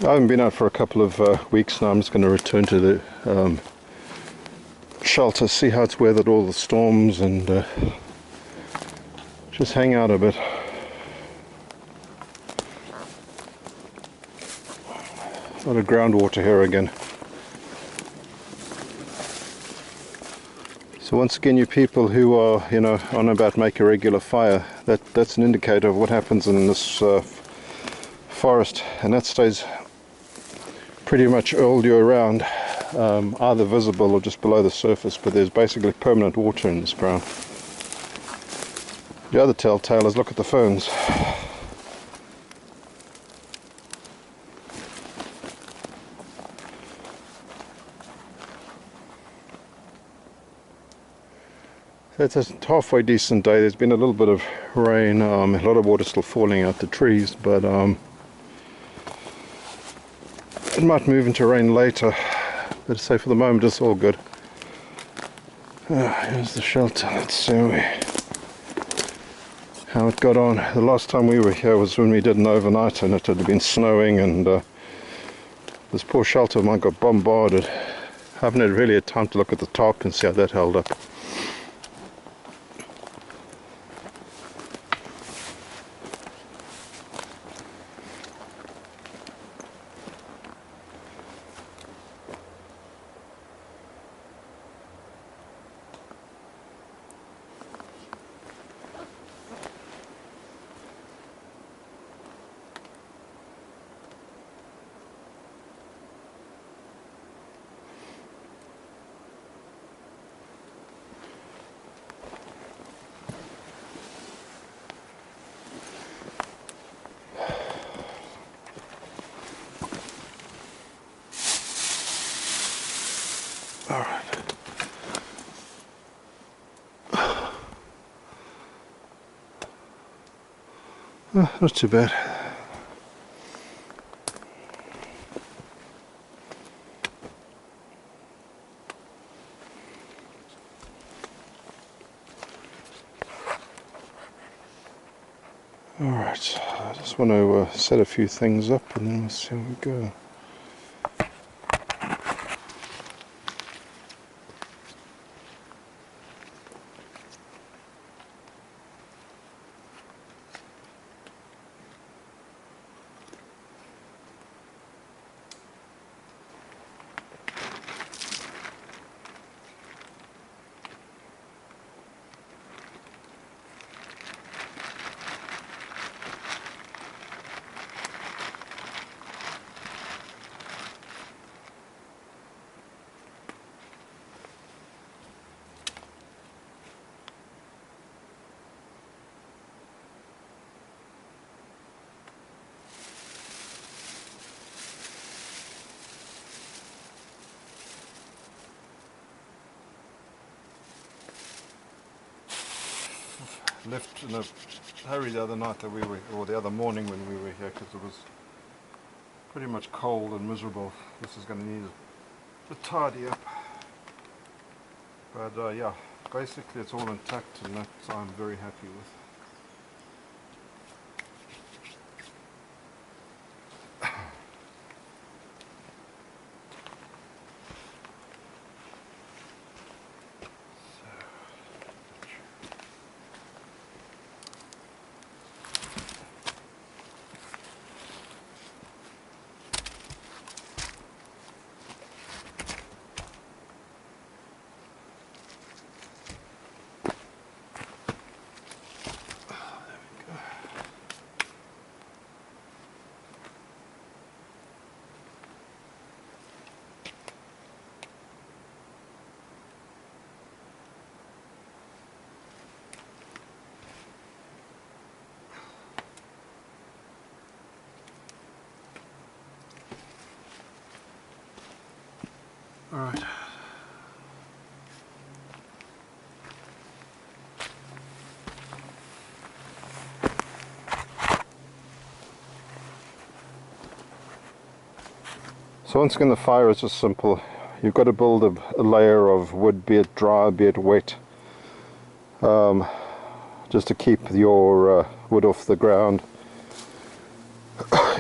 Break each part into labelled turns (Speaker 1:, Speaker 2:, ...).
Speaker 1: I haven't been out for a couple of weeks now. I'm just going to return to the shelter, see how it's weathered all the storms, and just hang out a bit. A lot of groundwater here again. So once again, you people who are, on about make a regular fire, that's an indicator of what happens in this forest, and that stays pretty much all year round, either visible or just below the surface, but there's basically permanent water in this ground. The other telltale is look at the ferns. It's a halfway decent day. There's been a little bit of rain, a lot of water still falling out the trees, but it might move into rain later. But say for the moment it's all good. Here's the shelter. Let's see how it got on. The last time we were here was when we did an overnight and it had been snowing, and this poor shelter of mine got bombarded. Haven't had really had time to look at the top and see how that held up. Alright. Not too bad. Alright, I just want to set a few things up and then we'll see how we go. Left in a hurry the other night that we were, or the other morning when we were here, because it was pretty much cold and miserable. This is going to need a tidy up, but yeah, basically it's all intact, and that I'm very happy with. All right. So once again, the fire is just simple. You've got to build a layer of wood, be it dry, be it wet, just to keep your wood off the ground.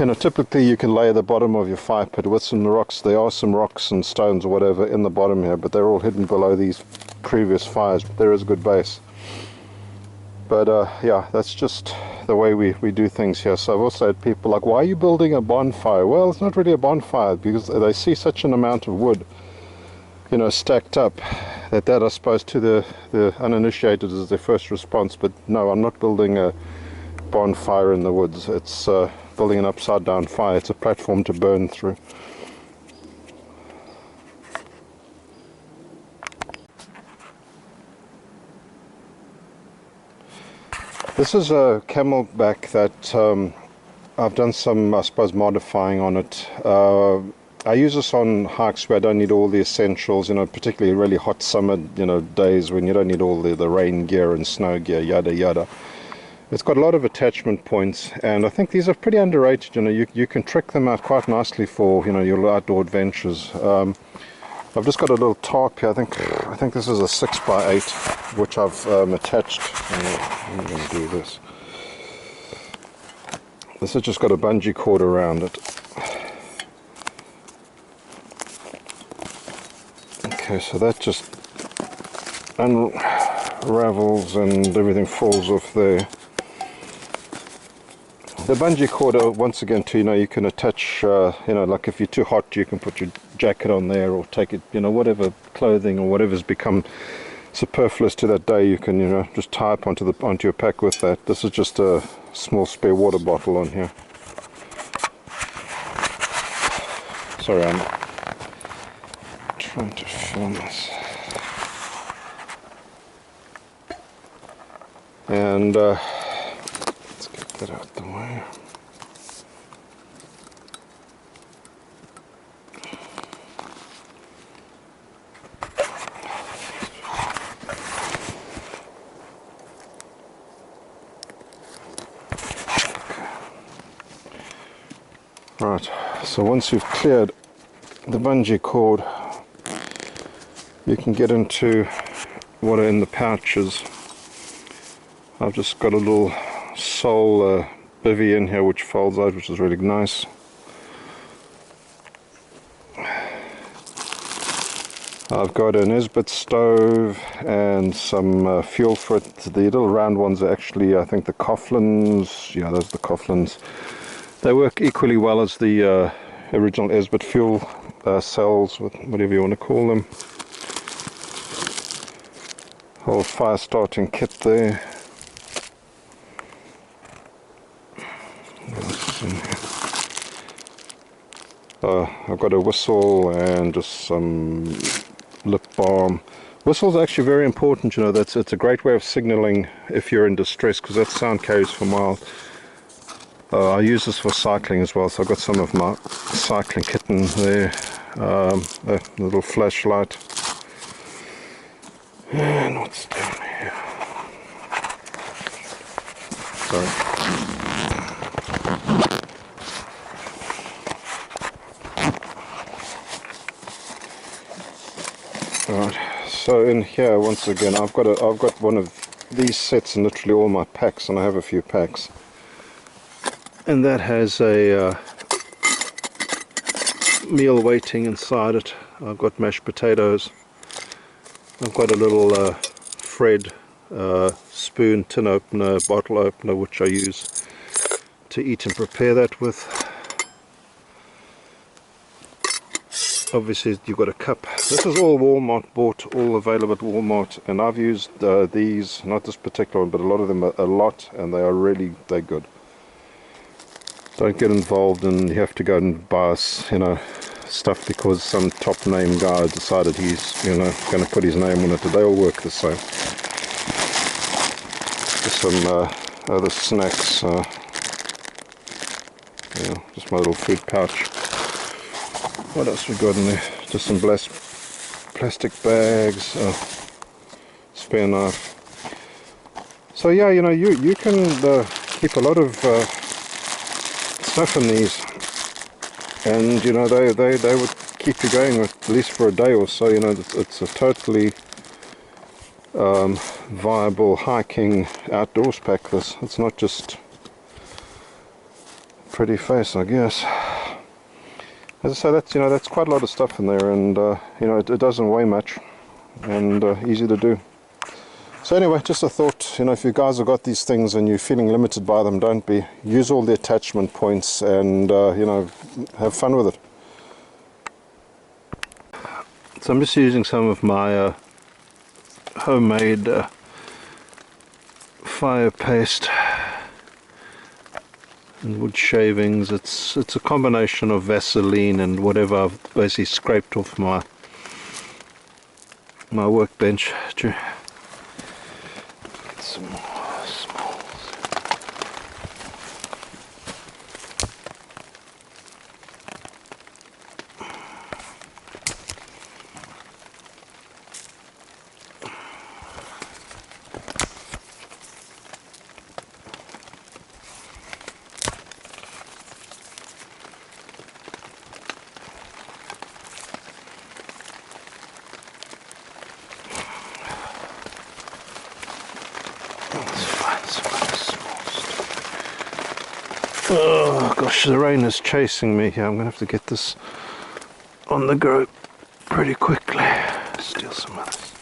Speaker 1: you know, typically you can lay the bottom of your fire pit with some rocks. There are some rocks and stones or whatever in the bottom here, but they're all hidden below these previous fires. But there is a good base. But yeah, that's just the way we do things here. So I've also had people like, why are you building a bonfire? Well, it's not really a bonfire, because they see such an amount of wood, you know, stacked up, that I suppose to the uninitiated is their first response. But no, I'm not building a bonfire in the woods. It's building an upside down fire. It's a platform to burn through. This is a Camelback that I've done some, I suppose, modifying on it. I use this on hikes where I don't need all the essentials, you know, particularly really hot summer, you know, days when you don't need all the rain gear and snow gear, yada yada. It's got a lot of attachment points, and I think these are pretty underrated. You know, you can trick them out quite nicely for, you know, your outdoor adventures. I've just got a little tarp here. I think this is a 6x8, which I've attached. I'm going to do this. This has just got a bungee cord around it. Okay, so that just unravels and everything falls off there. The bungee cord, once again, too, you know, you can attach, you know, like if you're too hot, you can put your jacket on there, or take it, you know, whatever clothing or whatever's become superfluous to that day, you can, you know, just tie up onto your pack with that. This is just a small spare water bottle on here. Sorry, I'm trying to film this. And let's get that out the way. Right, so once you've cleared the bungee cord, you can get into what are in the pouches. I've just got a little sole bivvy in here which folds out, which is really nice. I've got an Esbit stove and some fuel for it. The little round ones are actually, I think, the Coughlins. Yeah, those are the Coughlins. They work equally well as the original Esbit fuel cells, whatever you want to call them. Whole fire starting kit there. I've got a whistle and just some lip balm. Whistle's actually very important, you know. It's a great way of signaling if you're in distress, because that sound carries for miles. I use this for cycling as well, so I've got some of my cycling kit in there. A little flashlight. And what's down here? Sorry. Right, so in here, once again, I've got one of these sets in literally all my packs, and I have a few packs. And that has a meal waiting inside it. I've got mashed potatoes. I've got a little Fred spoon, tin opener, bottle opener, which I use to eat and prepare that with. Obviously you've got a cup. This is all Walmart bought, all available at Walmart, and I've used these, not this particular one, but a lot of them a lot, and they're good. Don't get involved and you have to go and buy us, you know, stuff because some top name guy decided he's, you know, going to put his name on it. They all work the same. Just some other snacks. Yeah, just my little food pouch. What else we got in there? Just some plastic bags, spare knife. So yeah, you know, you can keep a lot of stuff in these, and you know they would keep you going at least for a day or so. You know, it's a totally viable hiking outdoors pack. This, it's not just pretty face, I guess. As I say, that's, you know, that's quite a lot of stuff in there, and you know, it doesn't weigh much, and easy to do. So anyway, just a thought, you know, if you guys have got these things and you're feeling limited by them, don't be. Use all the attachment points and you know, have fun with it. So I'm just using some of my homemade fire paste and wood shavings. It's a combination of Vaseline and whatever I've basically scraped off my workbench. Get some more smalls. Oh gosh, the rain is chasing me here. I'm going to have to get this on the go pretty quickly. Steal some of this.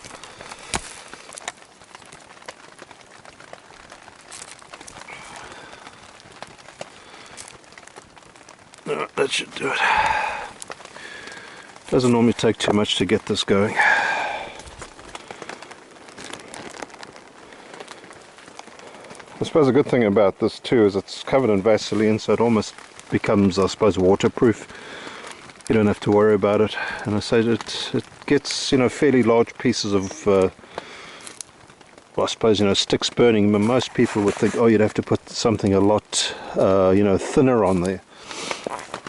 Speaker 1: No, that should do it. Doesn't normally take too much to get this going. I suppose a good thing about this too is it's covered in Vaseline, so it almost becomes, I suppose, waterproof. You don't have to worry about it. And I say it gets, you know, fairly large pieces of, well, I suppose, you know, sticks burning. But most people would think, oh, you'd have to put something a lot, you know, thinner on there.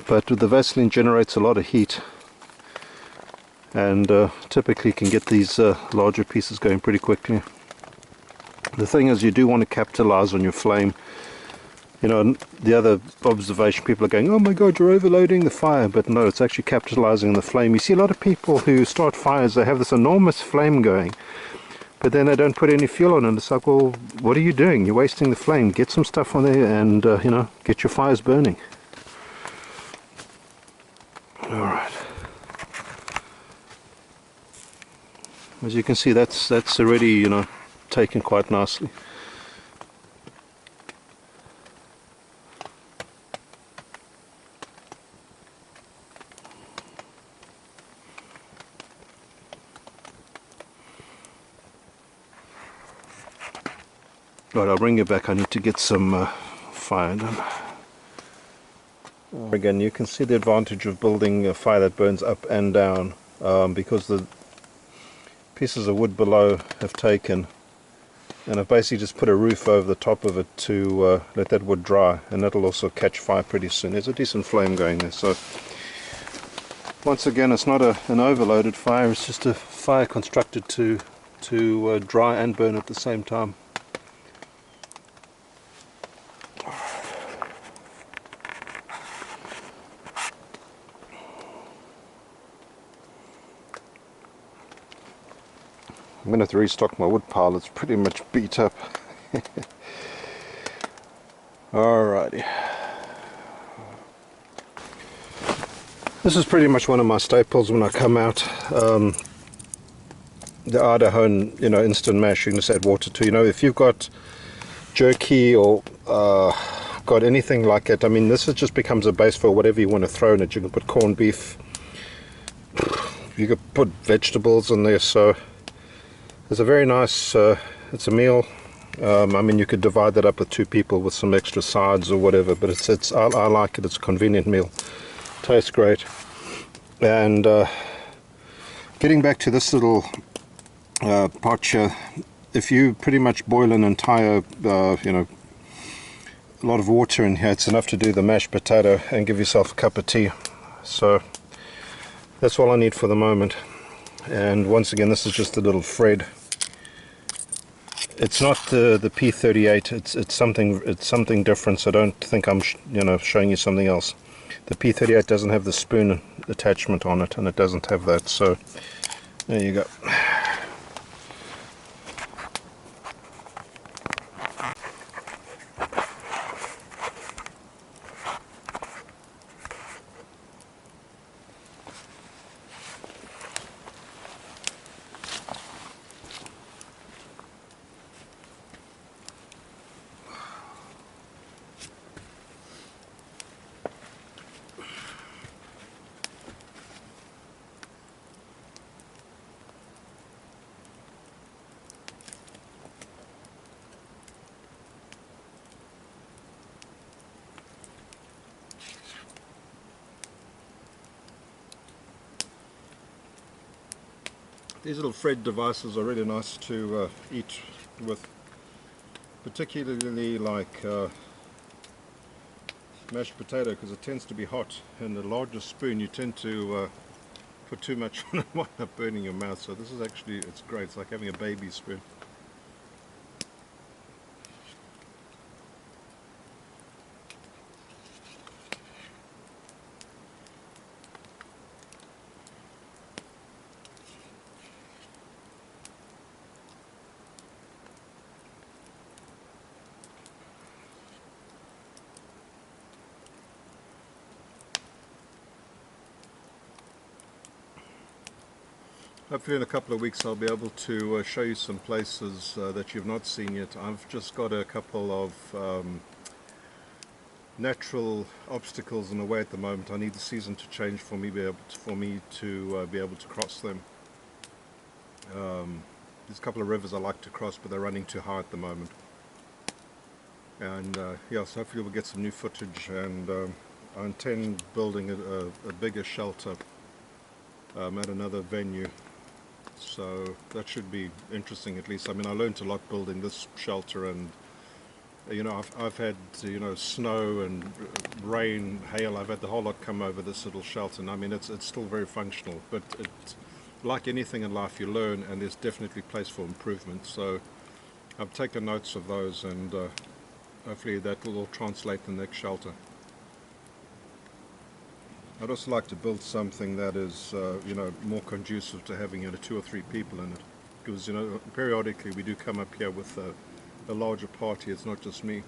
Speaker 1: But the Vaseline generates a lot of heat, and typically can get these larger pieces going pretty quickly. The thing is, you do want to capitalize on your flame. You know, the other observation, people are going, oh my god, you're overloading the fire. But no, it's actually capitalizing on the flame. You see a lot of people who start fires, they have this enormous flame going, but then they don't put any fuel on it. It's like, well, what are you doing? You're wasting the flame. Get some stuff on there and, you know, get your fires burning. Alright. As you can see, that's already, you know, taken quite nicely. Right, I'll bring you back. I need to get some fire done. Again, you can see the advantage of building a fire that burns up and down, because the pieces of wood below have taken, and I've basically just put a roof over the top of it to let that wood dry, and that'll also catch fire pretty soon. There's a decent flame going there. So once again, it's not an overloaded fire, it's just a fire constructed to dry and burn at the same time. I'm going to have to restock my wood pile, it's pretty much beat up. Alrighty. This is pretty much one of my staples when I come out. The Idaho, you know, instant mash, you can just add water to. You know, if you've got jerky or got anything like it, I mean, this just becomes a base for whatever you want to throw in it. You can put corned beef, you could put vegetables in there, so it's a very nice, it's a meal. I mean, you could divide that up with two people with some extra sides or whatever, but I like it. It's a convenient meal. Tastes great. And getting back to this little pot here, if you pretty much boil an entire, you know, a lot of water in here, it's enough to do the mashed potato and give yourself a cup of tea. So that's all I need for the moment. And once again, this is just a little Fred. It's not the P38. It's something different. So don't think I'm you know, showing you something else. The P38 doesn't have the spoon attachment on it, and it doesn't have that. So there you go. These little Fred devices are really nice to eat with, particularly like mashed potato, because it tends to be hot, and the larger spoon you tend to put too much on and wind up burning your mouth. So this is actually, it's great. It's like having a baby spoon. Hopefully in a couple of weeks I'll be able to show you some places that you've not seen yet. I've just got a couple of natural obstacles in the way at the moment. I need the season to change for me to be able to cross them. There's a couple of rivers I like to cross, but they're running too high at the moment. And yeah, so hopefully we'll get some new footage, and I intend building a bigger shelter at another venue. So that should be interesting, at least. I mean, I learned a lot building this shelter, and you know, I've had, you know, snow and rain, hail. I've had the whole lot come over this little shelter, and I mean, it's still very functional. But it's like anything in life, you learn, and there's definitely place for improvement. So I've taken notes of those, and hopefully that will all translate in the next shelter. I'd also like to build something that is, you know, more conducive to having, you know, 2 or 3 people in it, because, you know, periodically we do come up here with a larger party. It's not just me.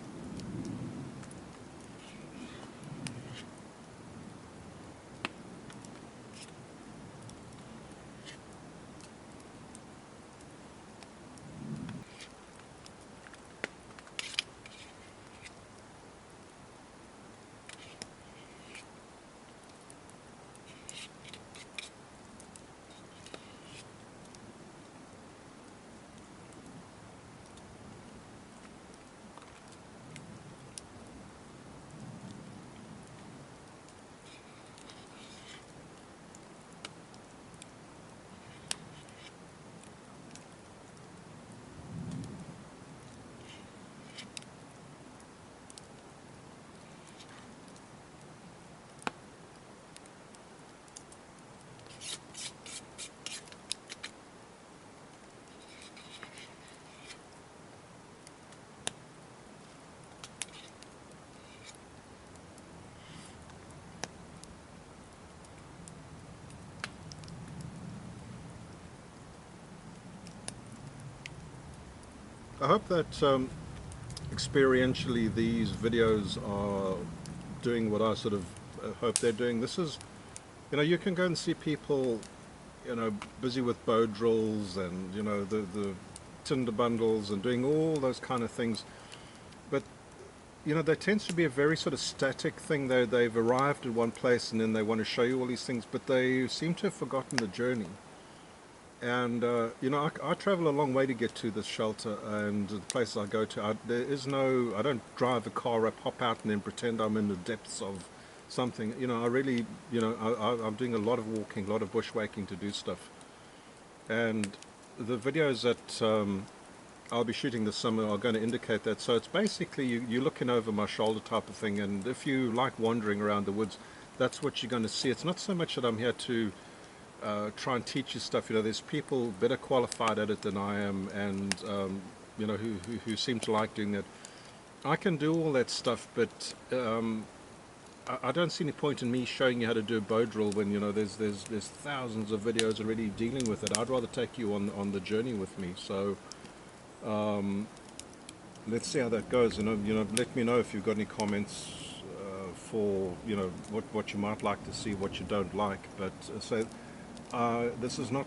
Speaker 1: I hope that experientially these videos are doing what I sort of hope they're doing. This is, you know, you can go and see people, you know, busy with bow drills and, you know, the tinder bundles and doing all those kind of things, but you know, there tends to be a very sort of static thing. They've arrived at one place and then they want to show you all these things, but they seem to have forgotten the journey. And you know, I travel a long way to get to this shelter and the places I go to. There is no, I don't drive a car up, hop out and then pretend I'm in the depths of something. You know, I really, you know, I'm doing a lot of walking, a lot of bushwhacking to do stuff. And the videos that I'll be shooting this summer are going to indicate that. So it's basically you're looking over my shoulder type of thing, and if you like wandering around the woods, that's what you're going to see. It's not so much that I'm here to try and teach you stuff. You know, there's people better qualified at it than I am, and you know, who seem to like doing that. I can do all that stuff, but I don't see any point in me showing you how to do a bow drill when, you know, there's thousands of videos already dealing with it. I'd rather take you on the journey with me. So let's see how that goes. You know, let me know if you've got any comments for, you know, what you might like to see, what you don't like. But so this is not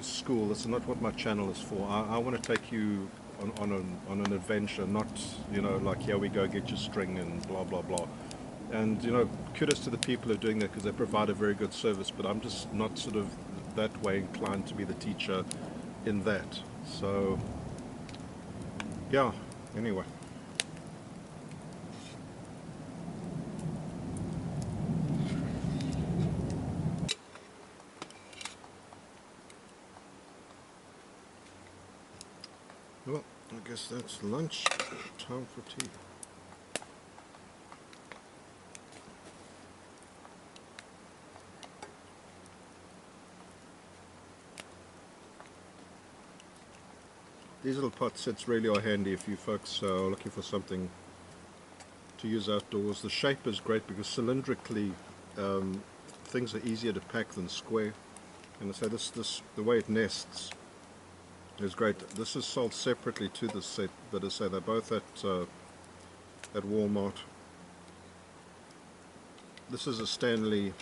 Speaker 1: school. This is not what my channel is for. I want to take you on an adventure, not, you know, like, here we go, get your string and blah blah blah. And, you know, kudos to the people who are doing that, because they provide a very good service, but I'm just not sort of that way inclined to be the teacher in that. So yeah, anyway. I guess that's lunch time for tea. These little pot sets really are handy if you folks are looking for something to use outdoors. The shape is great because cylindrically things are easier to pack than square. And so the way it nests is great. This is sold separately to this set, but as I say, they're both at Walmart. This is a Stanley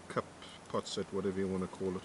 Speaker 1: cup pot set, whatever you want to call it.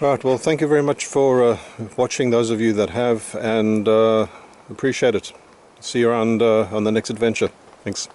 Speaker 2: Right, well, thank you very much for watching, those of you that have, and appreciate it. See you around on the next adventure. Thanks.